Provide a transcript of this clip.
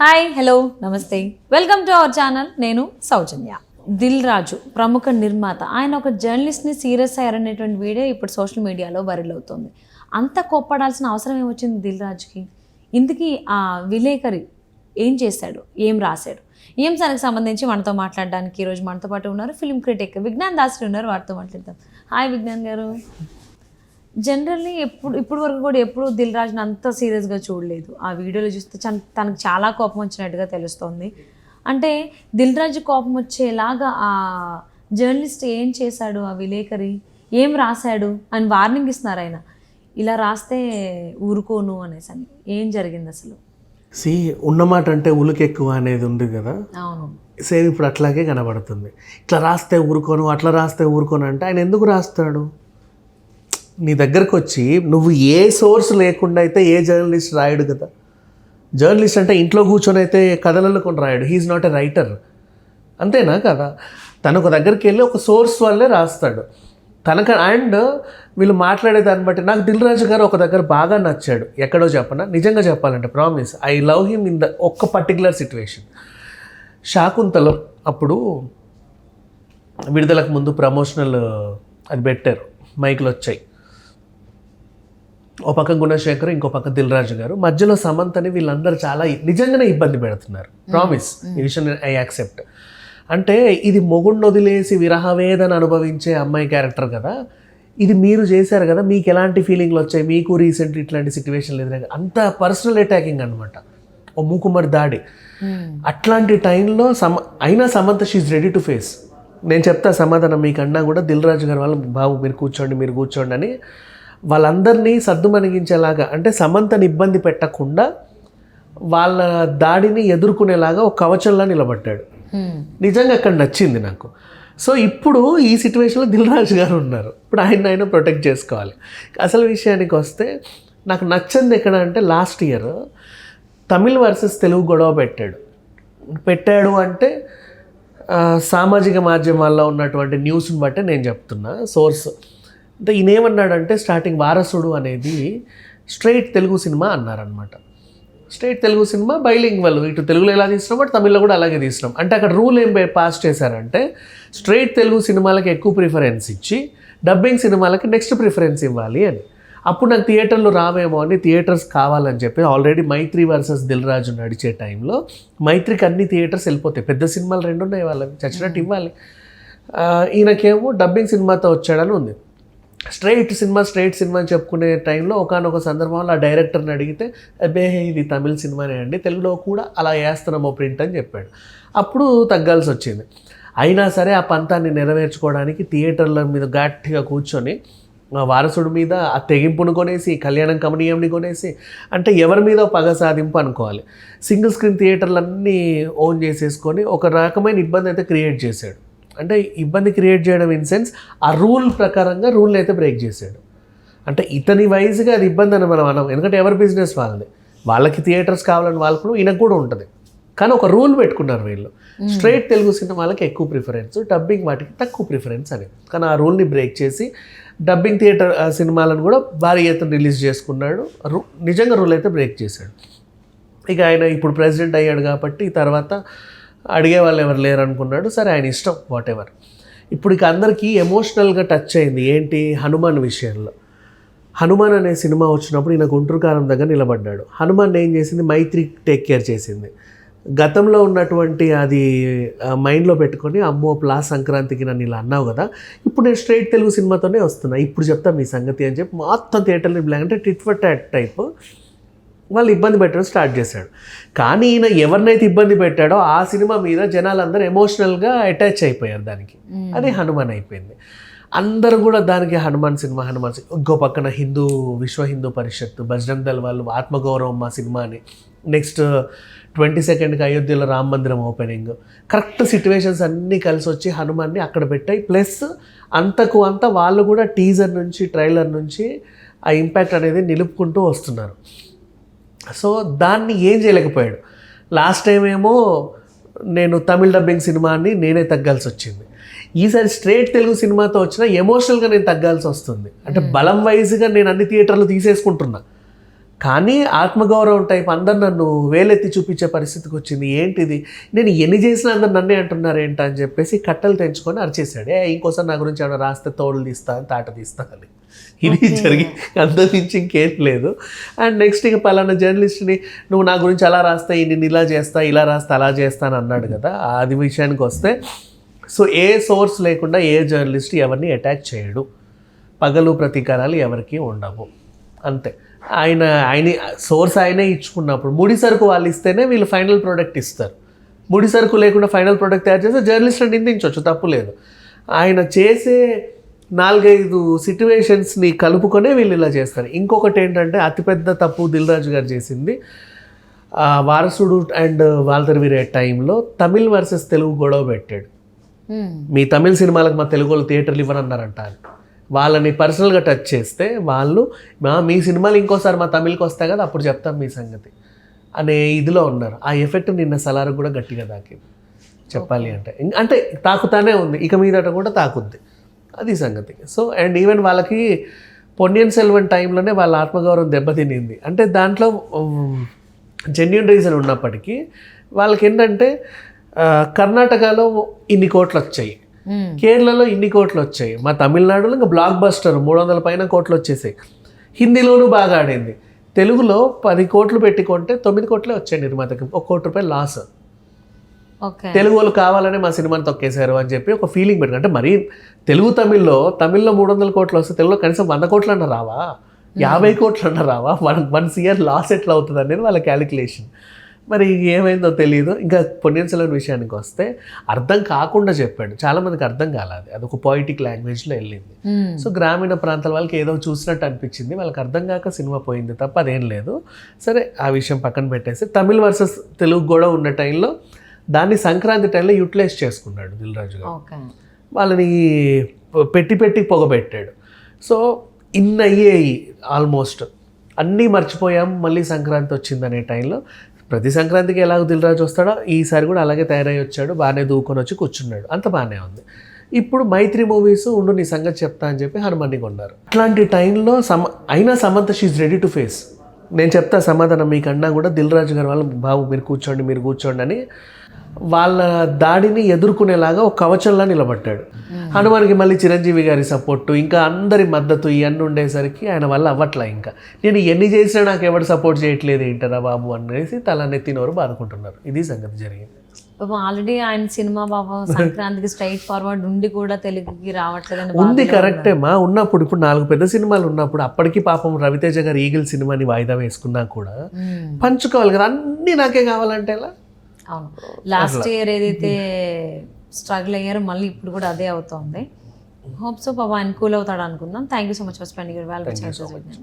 Hi hello నమస్తే welcome to our channel. నేను సౌజన్య. దిల్ రాజు ప్రముఖ నిర్మాత, ఆయన ఒక జర్నలిస్ట్ని సీరియస్ అయ్యారనేటువంటి వీడియో ఇప్పుడు సోషల్ మీడియాలో వైరల్ అవుతుంది. అంత కోప్పడాల్సిన అవసరం ఏమొచ్చింది దిల్ రాజుకి? ఇందుకీ ఆ విలేకరి ఏం చేశాడు, ఏం రాశాడు, ఈ అంశానికి సంబంధించి మనతో మాట్లాడడానికి ఈరోజు మనతో పాటు ఉన్నారు ఫిల్మ్ క్రిటిక్ విజ్ఞాన్ దాసరి ఉన్నారు. వారితో మాట్లాడతాం. హాయ్ విజ్ఞాన్ గారు. జనరల్లీ ఇప్పుడు వరకు కూడా ఎప్పుడు దిల్ రాజుని అంత సీరియస్గా చూడలేదు. ఆ వీడియోలో చూస్తే తనకు చాలా కోపం వచ్చినట్టుగా తెలుస్తోంది. అంటే దిల్ రాజు కోపం వచ్చేలాగా ఆ జర్నలిస్ట్ ఏం చేశాడు, ఆ విలేకరి ఏం రాశాడు అని వార్నింగ్ ఇస్తున్నారు ఆయన. ఇలా రాస్తే ఊరుకోను అనేసి అని. ఏం జరిగింది అసలు? ఉన్నమాట అంటే ఉలుకెక్కువ అనేది ఉంది కదా. అవును, సేమ్ ఇప్పుడు అట్లాగే కనబడుతుంది. ఇట్లా రాస్తే ఊరుకోను, అట్లా రాస్తే ఊరుకోను అంటే ఆయన ఎందుకు రాస్తాడు? నీ దగ్గరకు వచ్చి నువ్వు ఏ సోర్స్ లేకుండా అయితే ఏ జర్నలిస్ట్ రాయడు కదా. జర్నలిస్ట్ అంటే ఇంట్లో కూర్చొని అయితే కథలలో కొని రాయడు. హీఈస్ నాట్ ఎ రైటర్, అంతేనా కదా. తను ఒక దగ్గరికి వెళ్ళి ఒక సోర్స్ వల్లే రాస్తాడు తనకు. అండ్ వీళ్ళు మాట్లాడే దాన్ని బట్టి నాకు దిల్ రాజు గారు ఒక దగ్గర బాగా నచ్చాడు. ఎక్కడో చెప్పనా, నిజంగా చెప్పాలంటే promise I love him in the ఒక్క పర్టికులర్ సిచ్యువేషన్. శాకుంతలం అప్పుడు విడుదలకు ముందు ప్రమోషనల్ అది పెట్టారు, మైకులు వచ్చాయి. ఓ పక్క గుణశేఖర్, ఇంకో పక్క దిల్ రాజు గారు, మధ్యలో సమంతని వీళ్ళందరూ చాలా నిజంగానే ఇబ్బంది పెడుతున్నారు. ప్రామిస్, ఈ విషయం ఐ యాక్సెప్ట్. అంటే ఇది మొగుడిని వదిలేసి విరహవేదన అనుభవించే అమ్మాయి క్యారెక్టర్ కదా, ఇది మీరు చేశారు కదా, మీకు ఎలాంటి ఫీలింగ్లు వచ్చాయి? మీకు రీసెంట్లీ ఇట్లాంటి సిచ్యువేషన్ లేదు, అంత పర్సనల్ అటాకింగ్ అనమాట, ఓ మూకుమ్మడి దాడి. అట్లాంటి టైంలో అయినా Samantha she ready to face. నేను చెప్తా సమాధానం మీకన్నా కూడా దిల్ రాజు గారు వాళ్ళు బాబు మీరు కూర్చోండి అని వాళ్ళందరినీ సద్దుమణిగించేలాగా, అంటే సమంతని ఇబ్బంది పెట్టకుండా వాళ్ళ దాడిని ఎదుర్కొనేలాగా ఒక కవచంలా నిలబడ్డాడు. నిజంగా అక్కడ నచ్చింది నాకు. సో ఇప్పుడు ఈ సిచ్యువేషన్లో దిల్ రాజు గారు ఉన్నారు. ఇప్పుడు ఆయన ప్రొటెక్ట్ చేసుకోవాలి. అసలు విషయానికి వస్తే నాకు నచ్చింది ఎక్కడ అంటే, last year Tamil versus Telugu గొడవ పెట్టాడు అంటే సామాజిక మాధ్యమాల్లో ఉన్నటువంటి న్యూస్ని బట్టే నేను చెప్తున్నా సోర్స్. అంటే ఈయన ఏమన్నాడంటే, స్టార్టింగ్ వారసుడు అనేది స్ట్రైట్ తెలుగు సినిమా అన్నారనమాట. స్ట్రైట్ తెలుగు సినిమా బైలింగ్వల్, ఇటు తెలుగులో ఎలా తీసినాం బట్ తమిళ్లో కూడా అలాగే తీసినాం. అంటే అక్కడ రూల్ ఏం పాస్ చేశారంటే, స్ట్రైట్ తెలుగు సినిమాలకి ఎక్కువ ప్రిఫరెన్స్ ఇచ్చి డబ్బింగ్ సినిమాలకి నెక్స్ట్ ప్రిఫరెన్స్ ఇవ్వాలి అని. అప్పుడు నాకు థియేటర్లు రావేమో అని థియేటర్స్ కావాలని చెప్పి ఆల్రెడీ మైత్రి వర్సెస్ దిల్ రాజు నడిచే టైంలో మైత్రికి అన్ని థియేటర్స్ వెళ్ళిపోతాయి. పెద్ద సినిమాలు 2 ఉన్నాయి, వాళ్ళకి చచ్చినట్టు ఇవ్వాలి. ఈయనకేమో డబ్బింగ్ సినిమాతో వచ్చాడని ఉంది. స్ట్రైట్ సినిమా అని చెప్పుకునే టైంలో ఒకానొక సందర్భంలో ఆ డైరెక్టర్ని అడిగితే, అబ్బే ఇది తమిళ సినిమానే అండి, తెలుగులో కూడా అలా వేస్తున్నామో ప్రింట్ అని చెప్పాడు. అప్పుడు తగ్గాల్సి వచ్చింది. అయినా సరే ఆ పంతాన్ని నెరవేర్చుకోవడానికి థియేటర్ల మీద గట్టిగా కూర్చొని వారసుడి మీద ఆ తెగింపును కొనేసి, కళ్యాణం కమనీయంని కొనేసి, అంటే ఎవరి మీద పగ సాధింపు అనుకోవాలి. సింగిల్ స్క్రీన్ థియేటర్లన్నీ ఓన్ చేసేసుకొని ఒక రకమైన ఇబ్బంది అయితే క్రియేట్ చేశాడు. అంటే ఇబ్బంది క్రియేట్ చేయడం ఇన్ సెన్స్, ఆ రూల్ ప్రకారంగా రూల్ని అయితే బ్రేక్ చేశాడు. అంటే ఇతని వైజ్గా అది ఇబ్బంది అని మనం అనం, ఎందుకంటే ఎవరి బిజినెస్ వాళ్ళది, వాళ్ళకి థియేటర్స్ కావాలని వాళ్ళకు ఈయనకు కూడా ఉంటుంది. కానీ ఒక రూల్ పెట్టుకున్నారు వీళ్ళు, స్ట్రైట్ తెలుగు సినిమాలకి ఎక్కువ ప్రిఫరెన్స్, డబ్బింగ్ వాటికి తక్కువ ప్రిఫరెన్స్ అని. కానీ ఆ రూల్ని బ్రేక్ చేసి డబ్బింగ్ థియేటర్ సినిమాలను కూడా భారీ ఎత్తున రిలీజ్ చేసుకున్నాడు. నిజంగా రూల్ అయితే బ్రేక్ చేశాడు. ఇక ఆయన ఇప్పుడు ప్రెసిడెంట్ అయ్యాడు కాబట్టి తర్వాత అడిగే వాళ్ళు ఎవరు లేరు అనుకున్నాడు. సరే ఆయన ఇష్టం, వాట్ ఎవర్. ఇప్పుడు ఇక అందరికీ ఎమోషనల్గా టచ్ అయింది ఏంటి, హనుమాన్ విషయంలో. హనుమాన్ అనే సినిమా వచ్చినప్పుడు ఈయన గుంటూరు కారం దగ్గర నిలబడ్డాడు. హనుమాన్ ఏం చేసింది, మైత్రి టేక్ కేర్ చేసింది. గతంలో ఉన్నటువంటి అది మైండ్లో పెట్టుకొని, అమ్మో సంక్రాంతికి నన్ను ఇలా అన్నావు కదా, ఇప్పుడు నేను స్ట్రైట్ తెలుగు సినిమాతోనే వస్తున్నా, ఇప్పుడు చెప్తా మీ సంగతి అని చెప్పి మొత్తం థియేటర్ని బ్లాక్, అంటే టిట్ ఫర్ టాట్ టైప్ వాళ్ళు ఇబ్బంది పెట్టడం స్టార్ట్ చేశాడు. కానీ ఈయన ఎవరినైతే ఇబ్బంది పెట్టాడో ఆ సినిమా మీద జనాలందరూ ఎమోషనల్గా అటాచ్ అయిపోయారు దానికి. అది హనుమాన్ అయిపోయింది. అందరూ కూడా దానికి హనుమాన్ సినిమా. ఇంకో పక్కన విశ్వ హిందూ పరిషత్, బజరంగ్ దళ్ వాళ్ళు ఆత్మగౌరవం మా సినిమాని, నెక్స్ట్ 22కి అయోధ్యలో రామ మందిరం ఓపెనింగ్, కరెక్ట్ సిచ్యువేషన్స్ అన్నీ కలిసి వచ్చి హనుమాన్ని అక్కడ పెట్టాయి. ప్లస్ అంతకు అంత వాళ్ళు కూడా టీజర్ నుంచి ట్రైలర్ నుంచి ఆ ఇంపాక్ట్ అనేది నిలుపుకుంటూ వస్తున్నారు. సో దాన్ని ఏం చేయలేకపోయాడు. లాస్ట్ టైం ఏమో నేను తమిళ డబ్బింగ్ సినిమాని నేనే తగ్గాల్సి వచ్చింది. ఈసారి స్ట్రైట్ తెలుగు సినిమాతో వచ్చినా ఎమోషనల్గా నేను తగ్గాల్సి వస్తుంది. అంటే బలం వైజ్గా నేను అన్ని థియేటర్లు తీసేసుకుంటున్నా. కానీ ఆత్మగౌరవం టైప్ అందరు నన్ను వేలెత్తి చూపించే పరిస్థితికి వచ్చింది. ఏంటిది, నేను ఎన్ని చేసినా అందరు నన్నే అంటున్నారు ఏంట అని చెప్పేసి కట్టలు తెంచుకొని అరిచేశాడు. ఇంకోసారి నా గురించి ఏమైనా రాస్తే తోడులు తీస్తా తాట తీస్తా అని. ఇది జరిగి అంతమించి ఇంకేం లేదు. అండ్ నెక్స్ట్ ఇక పలానా జర్నలిస్ట్ని నువ్వు నా గురించి అలా రాస్తా, నేను ఇలా చేస్తా, ఇలా రాస్తా, అలా చేస్తా అని అన్నాడు కదా. అది విషయానికి వస్తే, సో ఏ సోర్స్ లేకుండా ఏ జర్నలిస్ట్ ఎవరిని అటాక్ చేయడు, పగలు ప్రతీకారాలు ఎవరికి ఉండవు, అంతే. ఆయన సోర్స్ ఆయనే ఇచ్చుకున్నప్పుడు ముడి సరుకు వాళ్ళు ఇస్తేనే వీళ్ళు ఫైనల్ ప్రోడక్ట్ ఇస్తారు. ముడి సరుకు లేకుండా ఫైనల్ ప్రోడక్ట్ తయారు చేస్తే జర్నలిస్ట్ని నిందించవచ్చు, తప్పు లేదు. ఆయన చేసే 4-5 సిట్యువేషన్స్ని కలుపుకొనే వీళ్ళు ఇలా చేస్తారు. ఇంకొకటి ఏంటంటే అతిపెద్ద తప్పు దిల్ రాజు గారు చేసింది, వారసుడు అండ్ వాల్తర్ వీరే టైంలో తమిళ్ వర్సెస్ తెలుగు గొడవ పెట్టాడు. మీ తమిళ సినిమాలకు మా తెలుగు వాళ్ళు థియేటర్లు ఇవ్వనన్నారంట. వాళ్ళని పర్సనల్గా టచ్ చేస్తే వాళ్ళు మీ సినిమాలు ఇంకోసారి మా తమిళకి వస్తాయి కదా అప్పుడు చెప్తాం మీ సంగతి అనే ఇదిలో ఉన్నారు. ఆ ఎఫెక్ట్ నిన్న సలార్ కూడా గట్టిగా తాకింది చెప్పాలి అంటే. అంటే తాకుతానే ఉంది, ఇక మీదట కూడా తాకుద్ది, అది సంగతి. సో అండ్ ఈవెన్ వాళ్ళకి పొన్నియిన్ సెల్వన్ టైంలోనే వాళ్ళ ఆత్మగౌరవం దెబ్బతినింది. అంటే దాంట్లో జెన్యూన్ రీజన్ ఉన్నప్పటికీ వాళ్ళకి ఏంటంటే కర్ణాటకలో ఇన్ని కోట్లు వచ్చాయి, కేరళలో ఇన్ని కోట్లు వచ్చాయి, మా తమిళనాడులో ఇంకా బ్లాక్ బస్టర్ 300 పైన కోట్లు వచ్చేసాయి. హిందీలోనూ బాగా ఆడింది. తెలుగులో 10 కోట్లు పెట్టుకుంటే 9 కోట్లే వచ్చాయి నిర్మాతకి, 1 కోటి రూపాయలు లాస్. తెలుగు వాళ్ళు కావాలనే మా సినిమాని తొక్కేశారు అని చెప్పి ఒక ఫీలింగ్ పెట్టారు. అంటే మరీ తమిళ్లో 300 కోట్లు వస్తే తెలుగులో కనీసం 100 కోట్లు అన్న రావా, 50 కోట్లు అన్న రావా, 1 ఇయర్ లాస్ ఎట్లా అవుతుంది అనేది వాళ్ళ క్యాలిక్యులేషన్. మరి ఏమైందో తెలియదు. ఇంకా పొన్నియిన్ సెల్వన్ విషయానికి వస్తే అర్థం కాకుండా చెప్పాడు, చాలామందికి అర్థం కాలేదు, అది ఒక పోయిటిక్ లాంగ్వేజ్లో వెళ్ళింది. సో గ్రామీణ ప్రాంతాల వాళ్ళకి ఏదో చూసినట్టు అనిపించింది, వాళ్ళకి అర్థం కాక సినిమా పోయింది తప్ప అదేం లేదు. సరే ఆ విషయం పక్కన పెట్టేసి తమిళ్ వర్సెస్ తెలుగు కూడా ఉన్న టైంలో దాన్ని సంక్రాంతి టైంలో యూటిలైజ్ చేసుకున్నాడు దిల్ రాజు గారు. వాళ్ళని పెట్టి పొగబెట్టాడు. సో ఇన్ని అయ్యేయి, ఆల్మోస్ట్ అన్నీ మర్చిపోయాం, మళ్ళీ సంక్రాంతి వచ్చిందనే టైంలో ప్రతి సంక్రాంతికి ఎలాగో దిల్ రాజు వస్తాడో ఈసారి కూడా అలాగే తయారై వచ్చాడు, బాగానే దూకొని వచ్చి కూర్చున్నాడు, అంత బాగానే ఉంది. ఇప్పుడు మైత్రి మూవీస్ ఉండు నీ సంగతి చెప్తా అని చెప్పి హనుమాన్ని కొన్నారు. అట్లాంటి టైంలో అయినా Samantha she ready to face. నేను చెప్తా సమాధానం మీకన్నా కూడా దిల్ రాజు గారు వాళ్ళు బాబు మీరు కూర్చోండి అని వాళ్ళ దాడిని ఎదుర్కొనేలాగా ఒక కవచంలా నిలబడ్డాడు. హనుమాన్కి మళ్ళీ చిరంజీవి గారి సపోర్టు, ఇంకా అందరి మద్దతు ఇవన్నీ ఉండేసరికి ఆయన వల్ల అవ్వట్లా. ఇంకా నేను ఎన్ని చేసినా నాకు ఎవరు సపోర్ట్ చేయట్లేదు ఏంటరా బాబు అనేసి తల నెత్తినోరు బాదుకుంటున్నారు. ఇది సంగతి జరిగింది. ఆల్రెడీ ఆయన సినిమా బాబు సంక్రాంతికి స్ట్రైట్ ఫార్వర్డ్ ఉండి కూడా తెలుగుకి రావట్లేదని ఉంది. కరెక్టే మా ఉన్నప్పుడు ఇప్పుడు 4 పెద్ద సినిమాలు ఉన్నప్పుడు అప్పటికి పాపం రవితేజ గారు ఈగిల్ సినిమాని వాయిదా వేసుకున్నా కూడా పంచుకోవాలి కదా, అన్నీ నాకే కావాలంటే ఎలా. అవును, లాస్ట్ ఇయర్ ఏదైతే స్ట్రగుల్ అయ్యారో మళ్ళీ ఇప్పుడు కూడా అదే అవుతుంది. హోప్ సో పాప ఆయన కూల్ అవుతాడు అనుకుందాం. Thank you so much for spending your valuable time.